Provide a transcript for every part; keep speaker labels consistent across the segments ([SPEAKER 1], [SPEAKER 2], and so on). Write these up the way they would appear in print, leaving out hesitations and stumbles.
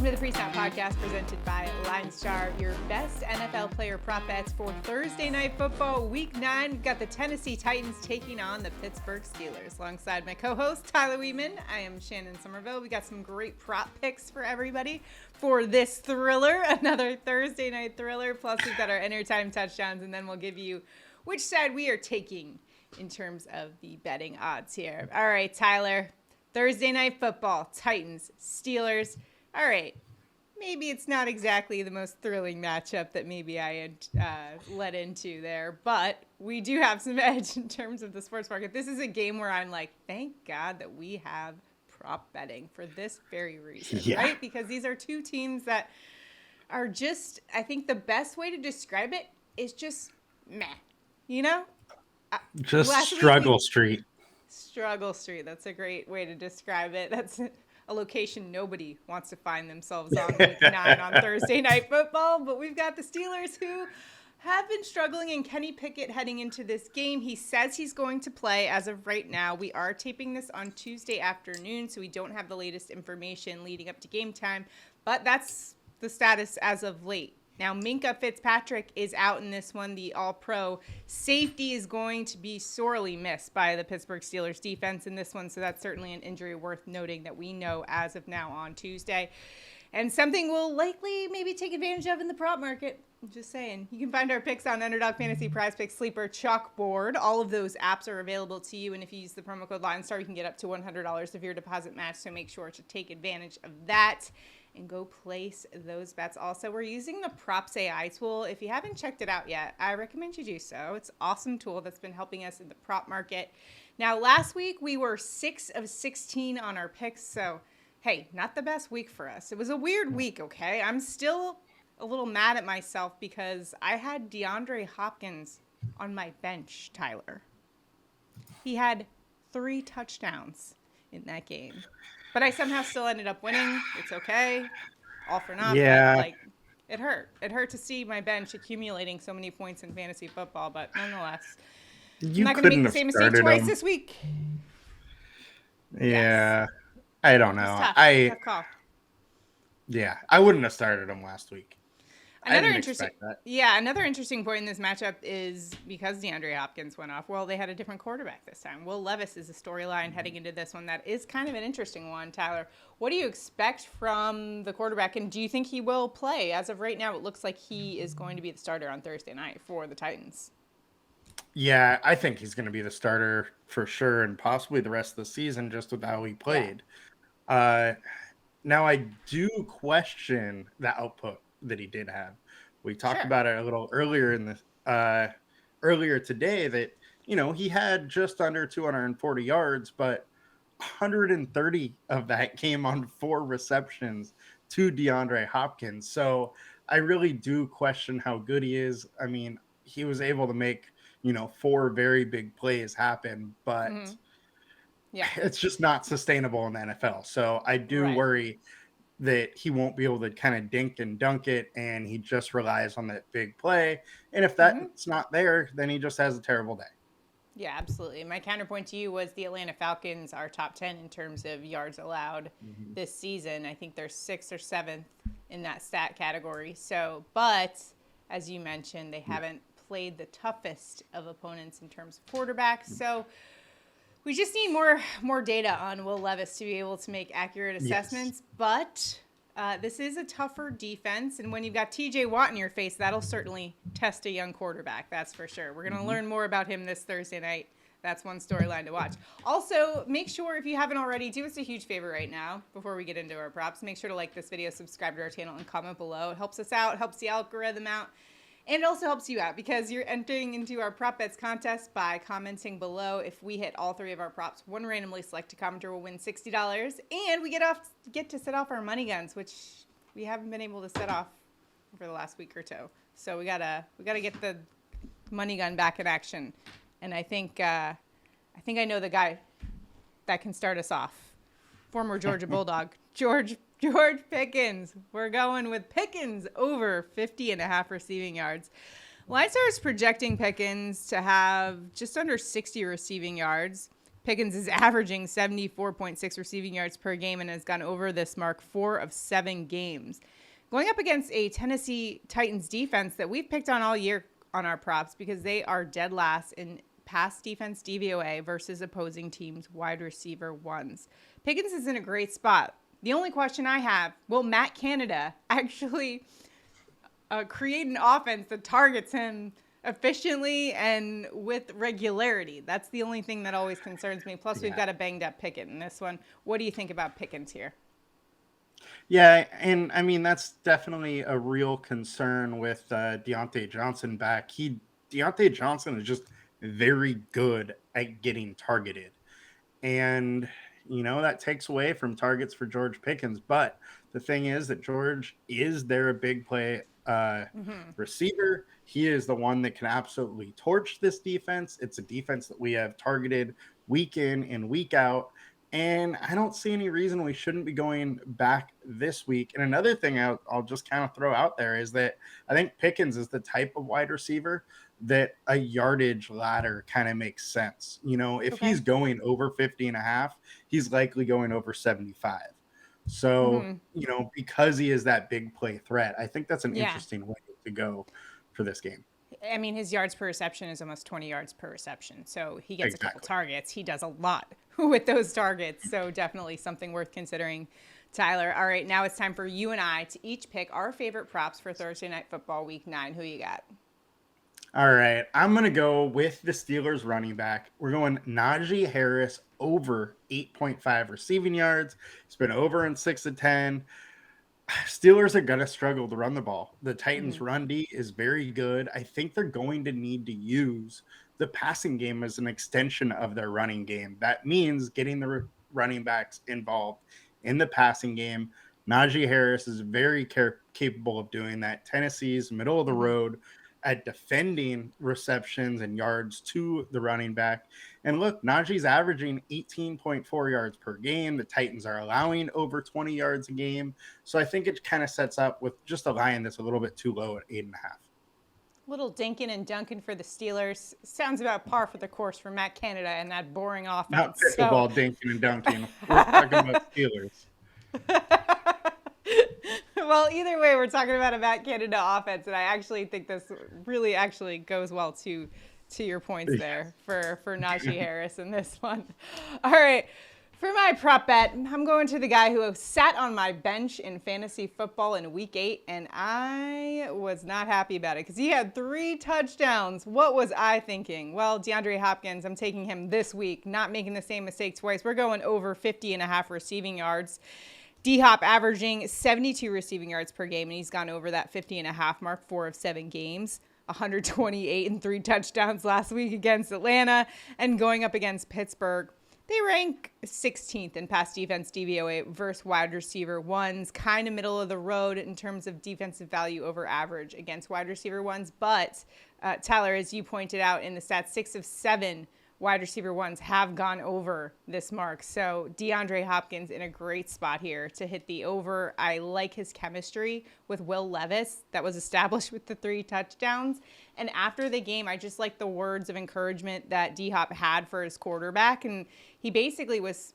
[SPEAKER 1] to the Pre-Snap Podcast presented by LineStar, your best NFL player prop bets for Thursday Night Football Week 9. We've got the Tennessee Titans taking on the Pittsburgh Steelers. Alongside my co-host, Tyler Wiemann, I am Shannon Sommerville. We got some great prop picks for everybody for this thriller, another Thursday night thriller. Plus, we've got our anytime touchdowns, and then we'll give you which side we are taking in terms of the betting odds here. All right, Tyler. Thursday Night Football, Titans, Steelers. All right, maybe it's not exactly the most thrilling matchup that maybe I had led into there, but we do have some edge in terms of the sports market. This is a game where I'm like, thank God that we have prop betting for this very reason, right? Because these are two teams that are just, I think the best way to describe it is just meh, you know?
[SPEAKER 2] Just struggle street.
[SPEAKER 1] Struggle street. That's a great way to describe it. That's a location nobody wants to find themselves on week 9 on Thursday Night Football. But we've got the Steelers who have been struggling, and Kenny Pickett heading into this game. He says he's going to play as of right now. We are taping this on Tuesday afternoon, so we don't have the latest information leading up to game time. But that's the status as of late. Now, Minkah Fitzpatrick is out in this one. The all-pro safety is going to be sorely missed by the Pittsburgh Steelers defense in this one, so that's certainly an injury worth noting that we know as of now on Tuesday. And something we'll likely maybe take advantage of in the prop market. I'm just saying. You can find our picks on Underdog Fantasy, PrizePicks, Sleeper, CHALKBOARD. All of those apps are available to you, and if you use the promo code LineStar, you can get up to $100 of your deposit match, so make sure to take advantage of that and go place those bets. Also, we're using the PropsAI tool. If you haven't checked it out yet, I recommend you do so. It's an awesome tool that's been helping us in the prop market. Now, last week, we were 6 of 16 on our picks, so hey, not the best week for us. It was a weird week, okay? I'm still a little mad at myself because I had DeAndre Hopkins on my bench, Tyler. He had 3 touchdowns in that game. But I somehow still ended up winning. It's okay. All for naught.
[SPEAKER 2] Yeah.
[SPEAKER 1] But, like, it hurt. It hurt to see my bench accumulating so many points in fantasy football. But nonetheless, I'm not going to make the same mistake twice this week.
[SPEAKER 2] Yeah.
[SPEAKER 1] Yes.
[SPEAKER 2] I don't know.
[SPEAKER 1] Tough call.
[SPEAKER 2] Yeah. I wouldn't have started him last week.
[SPEAKER 1] Another interesting point in this matchup is because DeAndre Hopkins went off, well, they had a different quarterback this time. Will Levis is a storyline heading into this one that is kind of an interesting one. Tyler, what do you expect from the quarterback, and do you think he will play? As of right now, it looks like he is going to be the starter on Thursday night for the Titans.
[SPEAKER 2] Yeah, I think he's going to be the starter for sure, and possibly the rest of the season just with how he played. Yeah. Now, I do question the output that he did have. We talked about it a little earlier in the earlier today that, you know, he had just under 240 yards, but 130 of that came on 4 receptions to DeAndre Hopkins. So I really do question how good he is. I mean, he was able to make, 4 very big plays happen, but it's just not sustainable in the NFL. So I do worry that he won't be able to kind of dink and dunk it, and he just relies on that big play. And if that's not there, then he just has a terrible day.
[SPEAKER 1] Yeah, absolutely. My counterpoint to you was the Atlanta Falcons are top 10 in terms of yards allowed this season. I think they're 6th or 7th in that stat category. So, but as you mentioned, they haven't played the toughest of opponents in terms of quarterbacks. So we just need more data on Will Levis to be able to make accurate assessments. But this is a tougher defense. And when you've got TJ Watt in your face, that'll certainly test a young quarterback. That's for sure. We're going to learn more about him this Thursday night. That's one storyline to watch. Also, make sure, if you haven't already, do us a huge favor right now before we get into our props. Make sure to like this video, subscribe to our channel, and comment below. It helps us out, helps the algorithm out. And it also helps you out because you're entering into our prop bets contest by commenting below. If we hit all 3 of our props, one randomly selected commenter will win $60, and we get to set off our money guns, which we haven't been able to set off for the last week or two. So we gotta get the money gun back in action. And I think I know the guy that can start us off. Former Georgia Bulldog, George Pickins. We're going with Pickins over 50.5 receiving yards. LineStar is projecting Pickins to have just under 60 receiving yards. Pickens is averaging 74.6 receiving yards per game and has gone over this mark 4 of 7 games. Going up against a Tennessee Titans defense that we've picked on all year on our props because they are dead last in pass defense DVOA versus opposing teams' wide receiver ones. Pickens is in a great spot. The only question I have, will Matt Canada actually create an offense that targets him efficiently and with regularity? That's the only thing that always concerns me. Plus, we've got a banged up Pickett in this one. What do you think about Pickens here?
[SPEAKER 2] Yeah, and I mean, that's definitely a real concern with Deontay Johnson back. Deontay Johnson is just very good at getting targeted. And, that takes away from targets for George Pickens. But the thing is that George is their big play receiver. He is the one that can absolutely torch this defense. It's a defense that we have targeted week in and week out. And I don't see any reason we shouldn't be going back this week. And another thing I'll just kind of throw out there is that I think Pickens is the type of wide receiver that a yardage ladder kind of makes sense. If he's going over 50.5, he's likely going over 75. So, because he is that big play threat, I think that's an interesting way to go for this game.
[SPEAKER 1] I mean, his yards per reception is almost 20 yards per reception. So he gets a couple targets. He does a lot with those targets. So definitely something worth considering, Tyler. All right, now it's time for you and I to each pick our favorite props for Thursday Night Football Week 9. Who you got?
[SPEAKER 2] All right, I'm going to go with the Steelers running back. We're going Najee Harris over 8.5 receiving yards. It's been over in 6 of 10. Steelers are going to struggle to run the ball. The Titans' run D is very good. I think they're going to need to use the passing game as an extension of their running game. That means getting the running backs involved in the passing game. Najee Harris is very capable of doing that. Tennessee's middle of the road at defending receptions and yards to the running back. And look, Najee's averaging 18.4 yards per game. The Titans are allowing over 20 yards a game. So I think it kind of sets up with just a line that's a little bit too low at 8.5.
[SPEAKER 1] Little dinking and dunking for the Steelers. Sounds about par for the course for Matt Canada and that boring offense.
[SPEAKER 2] Not pickleball dinking and dunking. We're talking about Steelers.
[SPEAKER 1] Well, either way, we're talking about a Matt Canada offense, and I actually think this really actually goes well to your points there for Najee Harris in this one. All right, for my prop bet, I'm going to the guy who sat on my bench in fantasy football in Week 8, and I was not happy about it because he had 3 touchdowns. What was I thinking? Well, DeAndre Hopkins, I'm taking him this week, not making the same mistake twice. We're going over 50.5 receiving yards. D-Hop averaging 72 receiving yards per game, and he's gone over that 50.5 mark 4 of 7 games. 128 and 3 touchdowns last week against Atlanta, and going up against Pittsburgh. They rank 16th in pass defense DVOA versus wide receiver ones, kind of middle of the road in terms of defensive value over average against wide receiver ones. But Tyler, as you pointed out in the stats, 6 of 7 wide receiver ones have gone over this mark. So DeAndre Hopkins in a great spot here to hit the over. I like his chemistry with Will Levis that was established with the 3 touchdowns. And after the game, I just like the words of encouragement that D-Hop had for his quarterback. And he basically was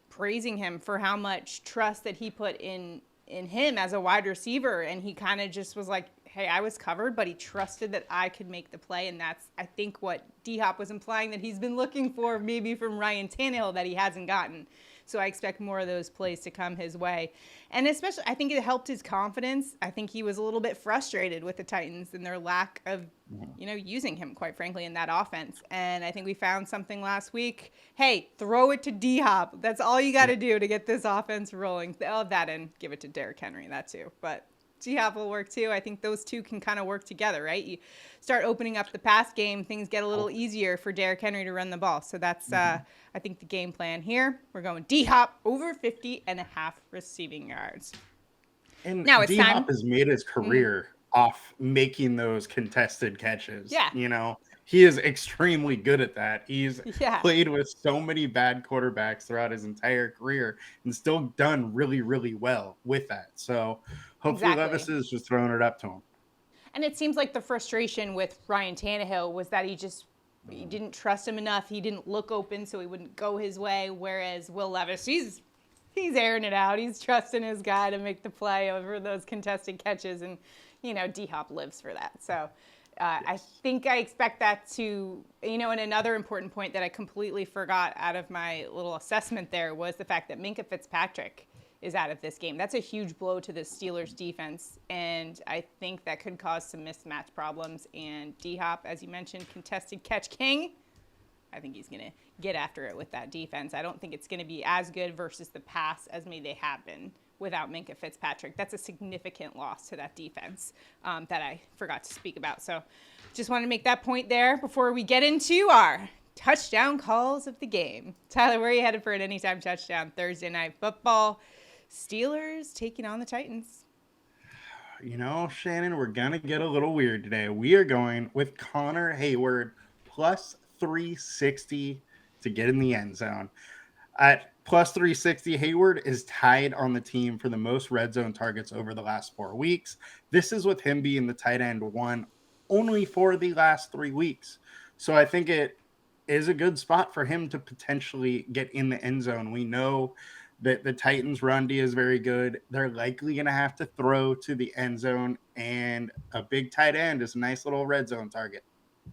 [SPEAKER 1] praising him for how much trust that he put in him as a wide receiver. And he kind of just was like, hey, I was covered, but he trusted that I could make the play. And that's, I think, what D-Hop was implying that he's been looking for maybe from Ryan Tannehill that he hasn't gotten. So I expect more of those plays to come his way. And especially, I think it helped his confidence. I think he was a little bit frustrated with the Titans and their lack of, using him, quite frankly, in that offense. And I think we found something last week. Hey, throw it to D-Hop. That's all you got to do to get this offense rolling. Oh, that and give it to Derrick Henry, that too. But D-Hop will work too. I think those two can kind of work together, right? You start opening up the pass game, things get a little easier for Derrick Henry to run the ball. So that's, I think, the game plan here. We're going D-Hop over 50.5 receiving yards.
[SPEAKER 2] And
[SPEAKER 1] now it's
[SPEAKER 2] D-Hop
[SPEAKER 1] time.
[SPEAKER 2] has made his career off making those contested catches.
[SPEAKER 1] Yeah.
[SPEAKER 2] He is extremely good at that. He's played with so many bad quarterbacks throughout his entire career and still done really, really well with that. So hopefully Levis is just throwing it up to him.
[SPEAKER 1] And it seems like the frustration with Ryan Tannehill was that he just You didn't trust him enough. He didn't look open, so he wouldn't go his way. Whereas Will Levis, he's airing it out. He's trusting his guy to make the play over those contested catches, and D-Hop lives for that. So I think I expect that to, and another important point that I completely forgot out of my little assessment there was the fact that Minkah Fitzpatrick is out of this game. That's a huge blow to the Steelers defense, and I think that could cause some mismatch problems. And D-Hop, as you mentioned, contested catch king. I think he's going to get after it with that defense. I don't think it's going to be as good versus the pass as maybe they have been without Minkah Fitzpatrick. That's a significant loss to that defense that I forgot to speak about. So just wanted to make that point there before we get into our touchdown calls of the game. Tyler, where are you headed for an anytime touchdown Thursday night football? Steelers taking on the Titans.
[SPEAKER 2] Shannon, we're going to get a little weird today. We are going with Connor Hayward plus 360 to get in the end zone. At plus 360, Hayward is tied on the team for the most red zone targets over the last 4 weeks. This is with him being the tight end one only for the last 3 weeks. So I think it is a good spot for him to potentially get in the end zone. We know that the Titans' run D is very good. They're likely going to have to throw to the end zone, and a big tight end is a nice little red zone target.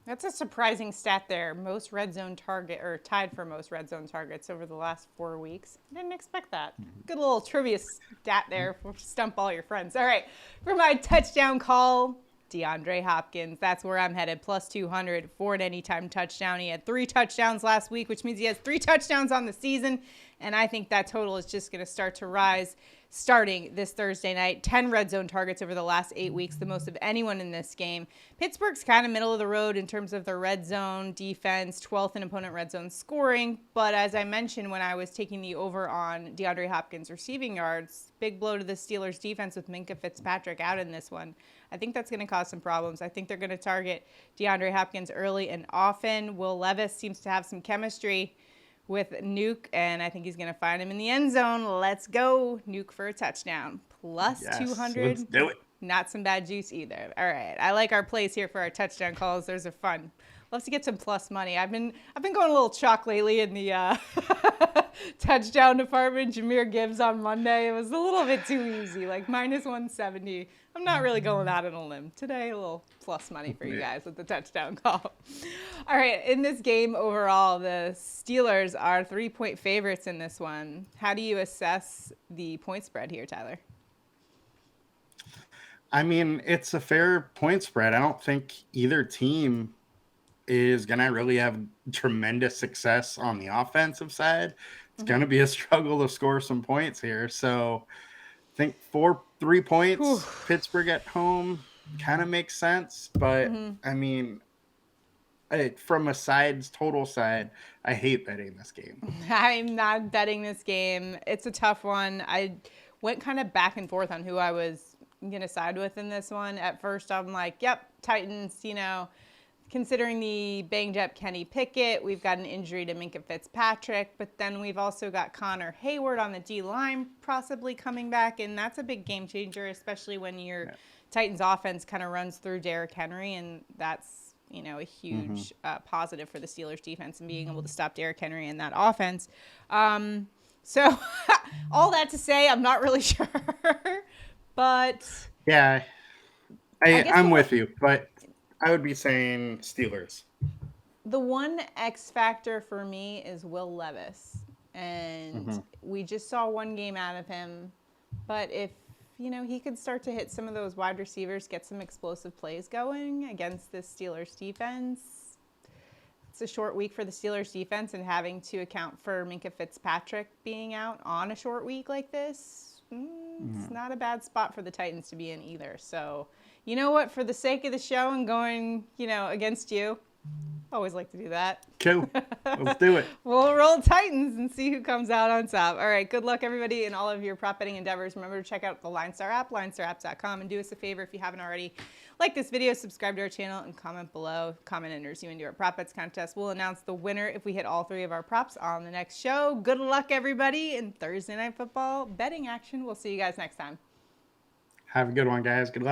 [SPEAKER 1] That's a surprising stat there. Most red zone target, or tied for most red zone targets over the last 4 weeks. Didn't expect that. Good little trivia stat there for stump all your friends. All right, for my touchdown call, DeAndre Hopkins. That's where I'm headed. Plus 200 for an anytime touchdown. He had 3 touchdowns last week, which means he has 3 touchdowns on the season. And I think that total is just going to start to rise starting this Thursday night. 10 red zone targets over the last 8 weeks, the most of anyone in this game. Pittsburgh's kind of middle of the road in terms of their red zone defense, 12th in opponent red zone scoring. But as I mentioned when I was taking the over on DeAndre Hopkins receiving yards, big blow to the Steelers defense with Minkah Fitzpatrick out in this one. I think that's going to cause some problems. I think they're going to target DeAndre Hopkins early and often. Will Levis seems to have some chemistry with Nuke, and I think he's going to find him in the end zone. Let's go, Nuke for a touchdown. Plus 200.
[SPEAKER 2] Let's do it.
[SPEAKER 1] Not some bad juice either. All right. I like our plays here for our touchdown calls. Those are fun. Love to get some plus money. I've been going a little chalk lately in the touchdown department. Jahmyr Gibbs on Monday. It was a little bit too easy, like minus 170. I'm not really going out on a limb. Today, a little plus money for you guys with the touchdown call. All right, in this game overall, the Steelers are 3-point favorites in this one. How do you assess the point spread here, Tyler?
[SPEAKER 2] I mean, it's a fair point spread. I don't think either team is going to really have tremendous success on the offensive side. It's going to be a struggle to score some points here. So I think 3 points, Pittsburgh at home kind of makes sense. But I mean, from a total side, I hate betting this game.
[SPEAKER 1] I'm not betting this game. It's a tough one. I went kind of back and forth on who I was going to side with in this one. At first, I'm like, yep, Titans, considering the banged up Kenny Pickett, we've got an injury to Minkah Fitzpatrick, but then we've also got Connor Hayward on the D-line possibly coming back, and that's a big game changer, especially when your Titans offense kind of runs through Derrick Henry, and that's a huge positive for the Steelers defense and being able to stop Derrick Henry in that offense. So all that to say, I'm not really sure, but
[SPEAKER 2] yeah, I'm with you, but I would be saying Steelers.
[SPEAKER 1] The one X factor for me is Will Levis. And we just saw one game out of him. But if, he could start to hit some of those wide receivers, get some explosive plays going against this Steelers defense. It's a short week for the Steelers defense, and having to account for Minkah Fitzpatrick being out on a short week like this, it's not a bad spot for the Titans to be in either. So, you know what? For the sake of the show and going, against you, always like to do that.
[SPEAKER 2] Cool. Let's do it.
[SPEAKER 1] We'll roll Titans and see who comes out on top. All right. Good luck, everybody, in all of your prop betting endeavors. Remember to check out the LineStar app, linestarapp.com, and do us a favor if you haven't already. Like this video, subscribe to our channel, and comment below. Comment enters you into our prop bets contest. We'll announce the winner if we hit all 3 of our props on the next show. Good luck, everybody, in Thursday Night Football betting action. We'll see you guys next time.
[SPEAKER 2] Have a good one, guys. Good luck.